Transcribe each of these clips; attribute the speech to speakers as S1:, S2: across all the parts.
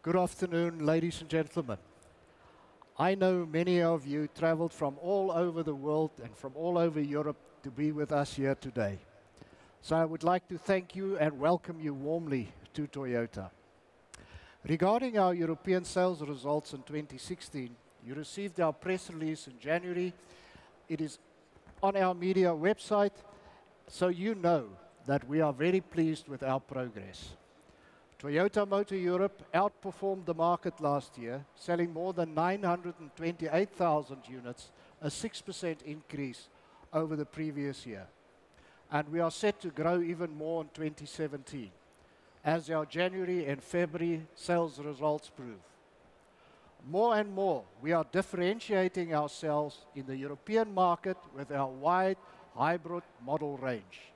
S1: Good afternoon, ladies and gentlemen. I know many of you traveled from all over the world and from all over Europe to be with us here today. So I would like to thank you and welcome you warmly to Toyota. Regarding our European sales results in 2016, you received our press release in January. It is on our media website, so you know that we are very pleased with our progress. Toyota Motor Europe outperformed the market last year, selling more than 928,000 units, a 6% increase over the previous year. And we are set to grow even more in 2017, as our January and February sales results prove. More and more, we are differentiating ourselves in the European market with our wide hybrid model range.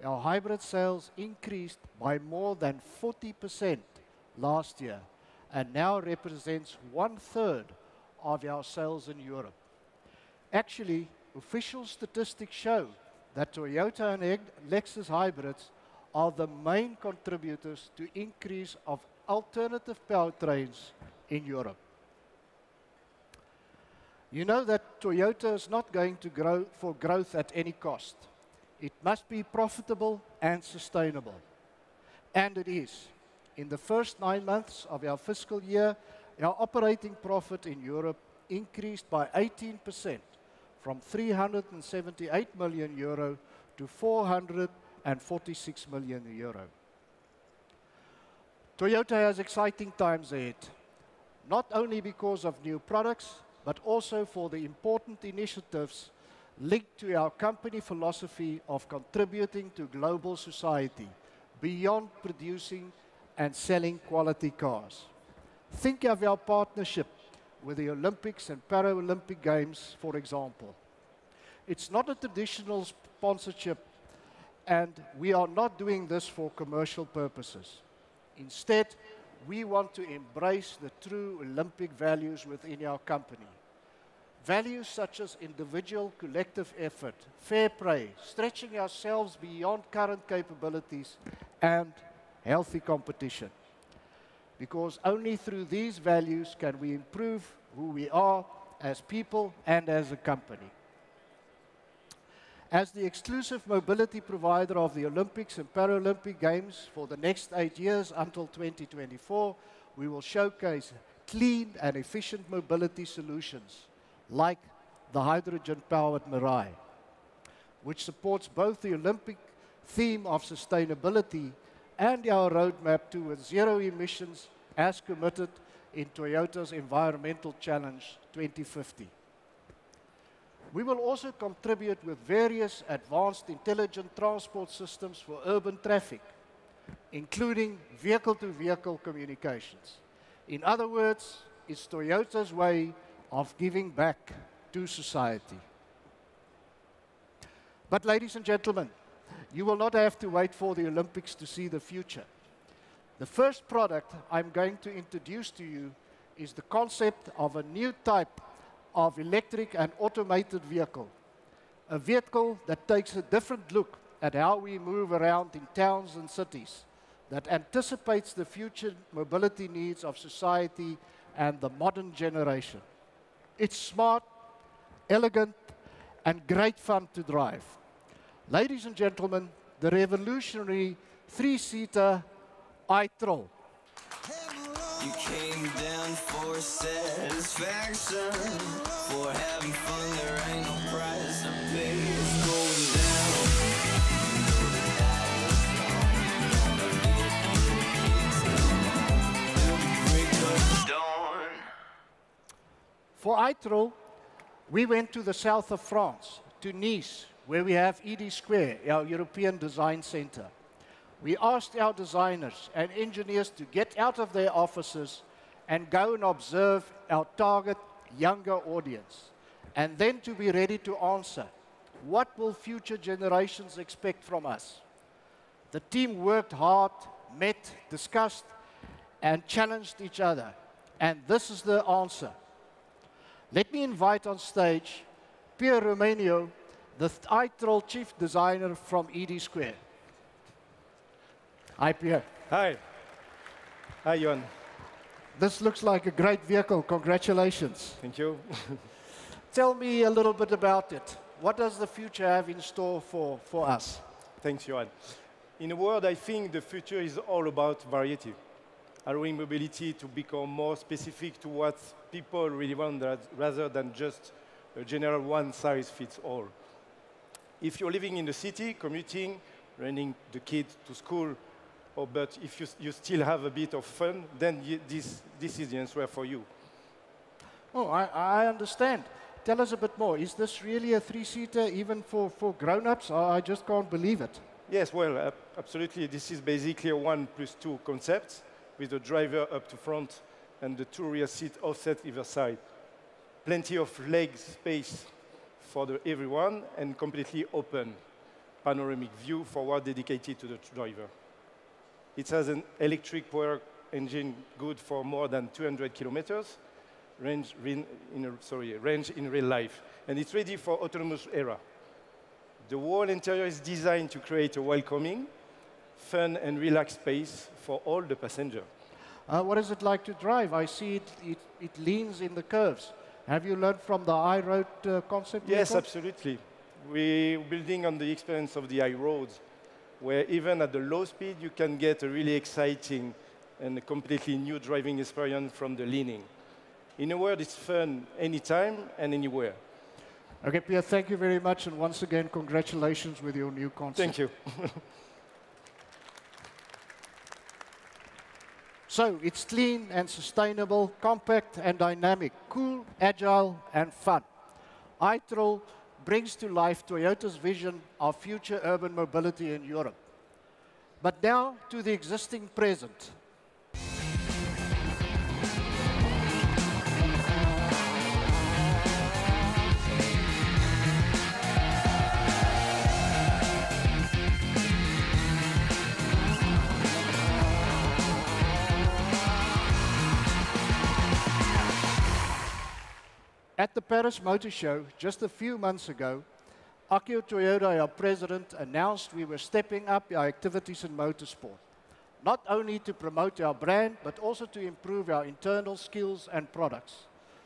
S1: Our hybrid sales increased by more than 40% last year and now represents 1/3 of our sales in Europe. Actually, official statistics show that Toyota and Lexus hybrids are the main contributors to increase of alternative powertrains in Europe. You know that Toyota is not going to grow for growth at any cost. It must be profitable and sustainable. And it is. In the first 9 months of our fiscal year, our operating profit in Europe increased by 18%, from 378 million euro to 446 million euro. Toyota has exciting times ahead, not only because of new products, but also for the important initiatives linked to our company philosophy of contributing to global society beyond producing and selling quality cars. Think of our partnership with the Olympics and Paralympic Games, for example. It's not a traditional sponsorship, and we are not doing this for commercial purposes. Instead, we want to embrace the true Olympic values within our company. Values such as individual collective effort, fair play, stretching ourselves beyond current capabilities, and healthy competition. Because only through these values can we improve who we are as people and as a company. As the exclusive mobility provider of the Olympics and Paralympic Games for the next 8 years until 2024, we will showcase clean and efficient mobility solutions, like the hydrogen-powered Mirai, which supports both the Olympic theme of sustainability and our roadmap towards zero emissions as committed in Toyota's Environmental Challenge 2050. We will also contribute with various advanced intelligent transport systems for urban traffic, including vehicle-to-vehicle communications. In other words, it's Toyota's way of giving back to society. But ladies and gentlemen, you will not have to wait for the Olympics to see the future. The first product I'm going to introduce to you is the concept of a new type of electric and automated vehicle. A vehicle that takes a different look at how we move around in towns and cities, that anticipates the future mobility needs of society and the modern generation. It's smart, elegant, and great fun to drive. Ladies and gentlemen, the revolutionary 3-seater iTrol.
S2: You came down for satisfaction, for having fun, there ain't no price to pay. It's going down.
S1: For iTrol, we went to the south of France, to Nice, where we have ED Square, our European design center. We asked our designers and engineers to get out of their offices and go and observe our target younger audience, and then to be ready to answer, what will future generations expect from us? The team worked hard, met, discussed, and challenged each other, and this is the answer. Let me invite on stage Pierre Romanio, the iTrol chief designer from ED Square. Hi, Pierre.
S3: Hi. Hi, Johan.
S1: This looks like a great vehicle. Congratulations.
S3: Thank you.
S1: Tell me a little bit about it. What does the future have in store for us?
S3: Thanks, Johan. In a word, I think the future is all about variety, allowing mobility to become more specific to what people really want rather than just a general one-size-fits-all. If you're living in the city, commuting, running the kids to school, but if you still have a bit of fun, then this is the answer for you.
S1: Oh, I understand. Tell us a bit more. Is this really a three-seater even for grown-ups? I just can't believe it.
S3: Yes, well, absolutely. This is basically a 1+2 concept with the driver up to front and the two rear seats offset either side. Plenty of leg space for everyone and completely open panoramic view forward dedicated to the driver. It has an electric power engine good for more than 200 kilometers range in real life, and it's ready for autonomous era. The whole interior is designed to create a welcoming, fun, and relaxed space for all the passengers.
S1: What is it like to drive? I see it leans in the curves. Have you learned from the iRoad concept?
S3: Yes, absolutely. We're building on the experience of the iRoads, where even at the low speed, you can get a really exciting and a completely new driving experience from the leaning. In a word, it's fun anytime and anywhere.
S1: Okay, Pierre, thank you very much, and once again, congratulations with your new concept.
S3: Thank you.
S1: So, it's clean and sustainable, compact and dynamic, cool, agile, and fun. iTrol brings to life Toyota's vision of future urban mobility in Europe. But now to the existing present. At the Paris Motor Show, just a few months ago, Akio Toyoda, our president, announced we were stepping up our activities in motorsport, not only to promote our brand, but also to improve our internal skills and products.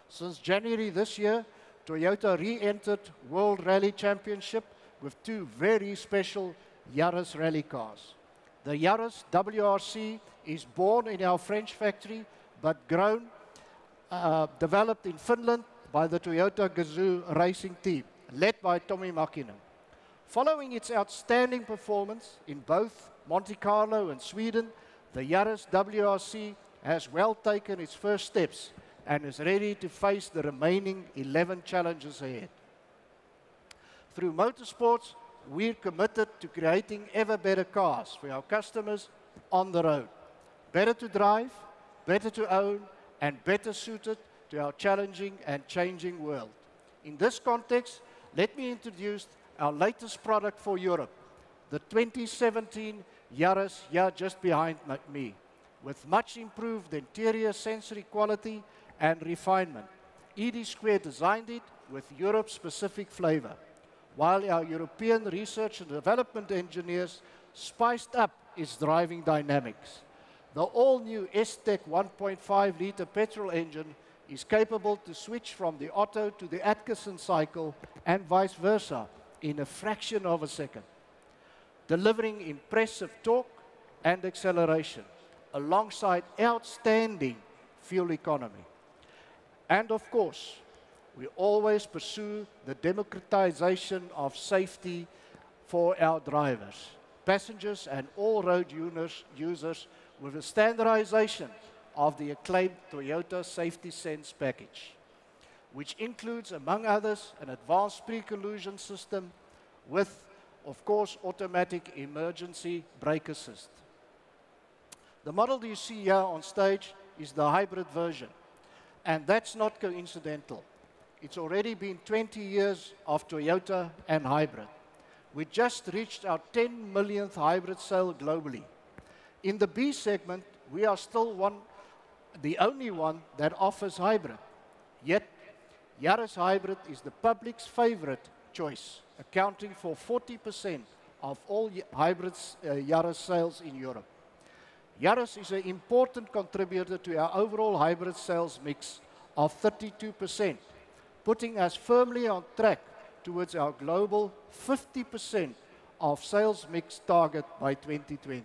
S1: Since January this year, Toyota re-entered World Rally Championship with two very special Yaris rally cars. The Yaris WRC is born in our French factory, but developed in Finland by the Toyota Gazoo racing team, led by Tommi Mäkinen. Following its outstanding performance in both Monte Carlo and Sweden, the Yaris WRC has well taken its first steps and is ready to face the remaining 11 challenges ahead. Through motorsports, we're committed to creating ever better cars for our customers on the road. Better to drive, better to own, and better suited to our challenging and changing world. In this context, let me introduce our latest product for Europe, the 2017 Yaris, here just behind me, with much improved interior sensory quality and refinement. ED Square designed it with Europe-specific flavor, while our European research and development engineers spiced up its driving dynamics. The all-new S-Tech 1.5-liter petrol engine is capable to switch from the Otto to the Atkinson cycle and vice versa in a fraction of a second, delivering impressive torque and acceleration alongside outstanding fuel economy. And of course, we always pursue the democratization of safety for our drivers, passengers, and all road users with a standardization of the acclaimed Toyota Safety Sense package, which includes, among others, an advanced pre-collision system with, of course, automatic emergency brake assist. The model you see here on stage is the hybrid version, and that's not coincidental. It's already been 20 years of Toyota and hybrid. We just reached our 10 millionth hybrid sale globally. In the B segment, we are still the only one that offers hybrid. Yet, Yaris Hybrid is the public's favorite choice, accounting for 40% of all hybrid Yaris sales in Europe. Yaris is an important contributor to our overall hybrid sales mix of 32%, putting us firmly on track towards our global 50% of sales mix target by 2020.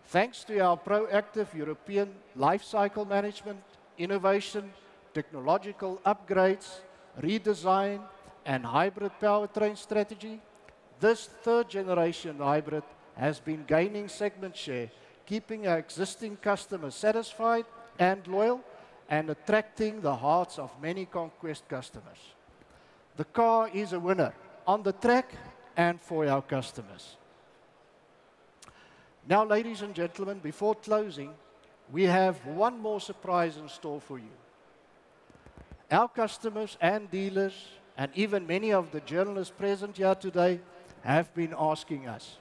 S1: Thanks to our proactive European life cycle management, innovation, technological upgrades, redesign, and hybrid powertrain strategy, this third-generation hybrid has been gaining segment share, keeping our existing customers satisfied and loyal, and attracting the hearts of many conquest customers. The car is a winner on the track and for our customers. Now, ladies and gentlemen, before closing, we have one more surprise in store for you. Our customers and dealers, and even many of the journalists present here today, have been asking us,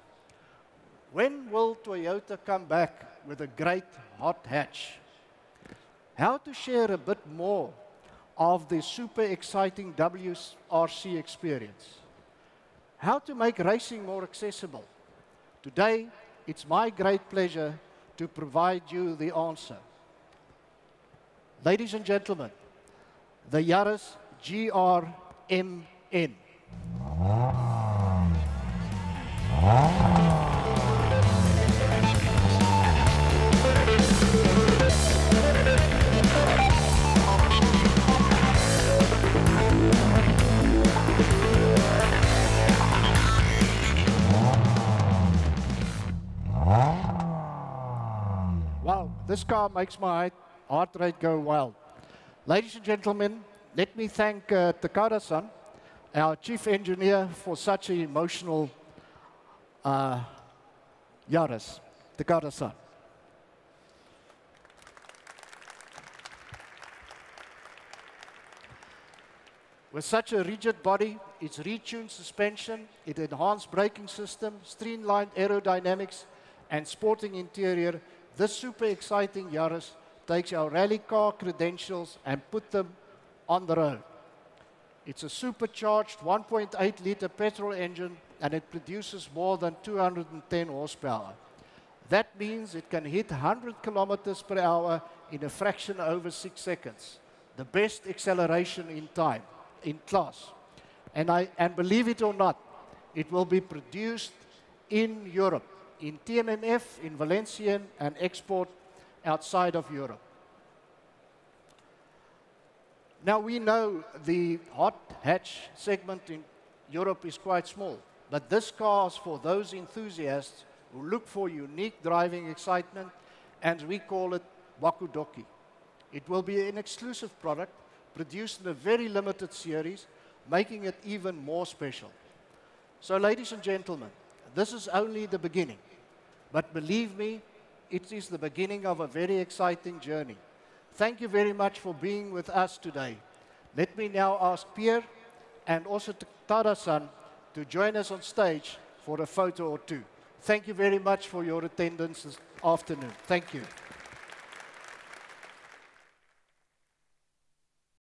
S1: when will Toyota come back with a great hot hatch? How to share a bit more of the super exciting WRC experience? How to make racing more accessible? Today, it's my great pleasure to provide you the answer. Ladies and gentlemen, the Yaris GRMN. Wow, this car makes my heart rate go wild. Ladies and gentlemen, let me thank Takada-san, our chief engineer, for such an emotional Yaris. Takada-san. With such a rigid body, its retuned suspension, its enhanced braking system, streamlined aerodynamics, and sporting interior, this super exciting Yaris takes our rally car credentials and put them on the road. It's a supercharged 1.8-liter petrol engine, and it produces more than 210 horsepower. That means it can hit 100 kilometers per hour in a fraction over 6 seconds. The best acceleration in time, in class. And believe it or not, it will be produced in Europe, in TMMF, in Valenciennes, and export outside of Europe. Now, we know the hot hatch segment in Europe is quite small, but this car is for those enthusiasts who look for unique driving excitement, and we call it Wakudoki. It will be an exclusive product produced in a very limited series, making it even more special. So, ladies and gentlemen, this is only the beginning. But believe me, it is the beginning of a very exciting journey. Thank you very much for being with us today. Let me now ask Pierre and also Tada-san to join us on stage for a photo or two. Thank you very much for your attendance this afternoon. Thank you.